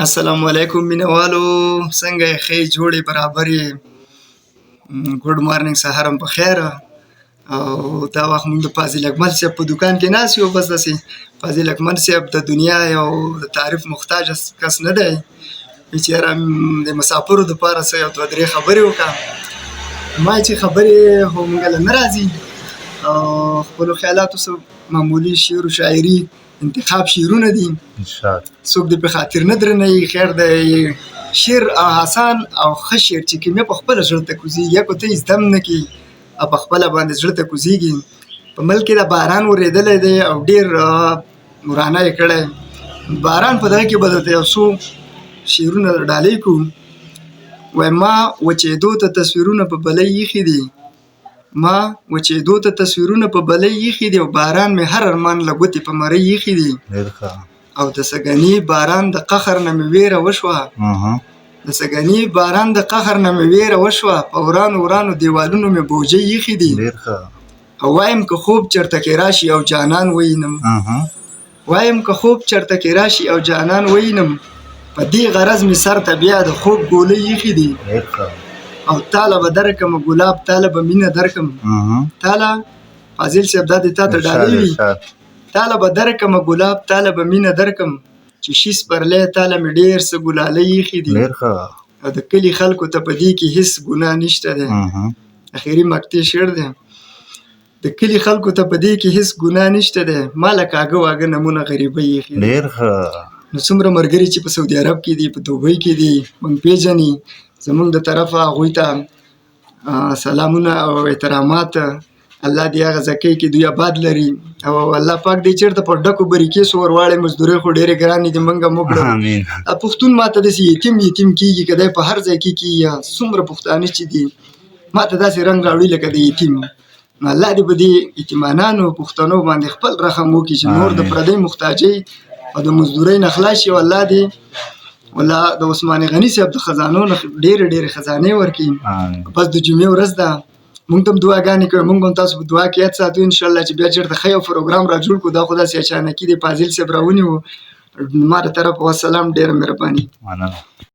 السلام علیکم مینوالو، څنګه یې؟ ښې جوړې برابرې. ګډ مارننګ، سهار هم په خیر. او دا وخت موږ د فاضل اکمل صاحب په دوکان کې ناست یو. بس داسې فاضل اکمل صاحب د دنیا یو د تعریف محتاج کس نه دی. بیچاره د مسافرو دپاره څه یو دوه درې خبرې وکړه. ما چې خبرې خو موږ له نه راځي او خپلو خیالاتو څه معمولي شعر و شاعري انتخاب شعرونه دي. څوک دې په خاطر نه درنوي. خیر د شعر آسان او ښه شعر چې کوم په خپله زړه ته کوزېږي، یا کو ته یې زده هم نه کړي او په خپله باندې زړه ته کوزېږي. په ملک کې دا باران ورېدلی دی او ډېر ورانه یې کړی. باران په دغه کې به درته یو څو شعرونه ډالۍ کړو. وایي ما وچېدو ته تصویرونه په بلۍ ایښي دي، ما وچېدو ته تصویرونه په بلۍ ایښي دي، او باران مې هر ارمان له ګوتې په مرۍ ایښي دي. او د سږني باران د قهر نه مې ویره وشوه، د سږني باران د قهر نه مې ویره وشوه، په ورانو ورانو دیوالونو مې بوجۍ ایښي دي. او وایم که خوب چېرته کې راشي او جانان ووینم، وایم که خوب چېرته کې راشي او جانان ووینم، په دې غرض مې سر ته بیا د خوب ګولۍ ایښي دي. او تاله به درکړم ګلاب، تاله به مینه درکړم، تاله فاضل صاحب دا دې تا ته ډالۍ وي. تاله به درکړم ګلاب، تاله به مینه درکړم، چې شي سپرلی تاله مې ډېر څه ګلالۍ ایښي دي. او د کلي خلکو ته په دې کې هېڅ ګناه نشته دی. اخري مقطع شعر دی. د کلي خلکو ته په دې کې هېڅ ګناه نشته دی، ما له کاږه واږه نمونه غریبۍ ایښي دي. نو څومره ملګري چې په سعودي عرب کې دي، په دوبۍ کې دي، موږ پېژني، زموږ د طرفه هغوی ته سلامونه او احترامات. الله دې هغه ځکۍ کې دوی آباد لري، او الله پاک دې چېرته په ډکو بریکېسو ور واړی. مزدورۍ خو ډېرې ګرانې دي، موږ هم وکړو. پښتون ماته داسې یتیم کېږي، که دی په هر ځای کې کېږي. څومره پښتانه چې دي ماته داسې رنګ راوړي لکه د یتیم. نو الله دې په دې یتیمانانو پښتنو باندې خپل رحم وکړي چې نور د پردۍ محتاجۍ او د مزدورۍ نه خلاص شي. او الله دې والله د عثمان غني صاحب د خزانو نه ډېرې ډېرې خزانې ورکړي. بس د جمعې ورځ ده، موږ ته هم دعاګانې کوئ، موږ هم تاسو په دعا کې یاد ساتو انشاءالله چې بیا چېرته ښه یو پروګرام را جوړ کړو. دا خو داسې اچانکي دی، فاضل صاحب راونیو. ما د طرفه والسلام، ډېره مهرباني.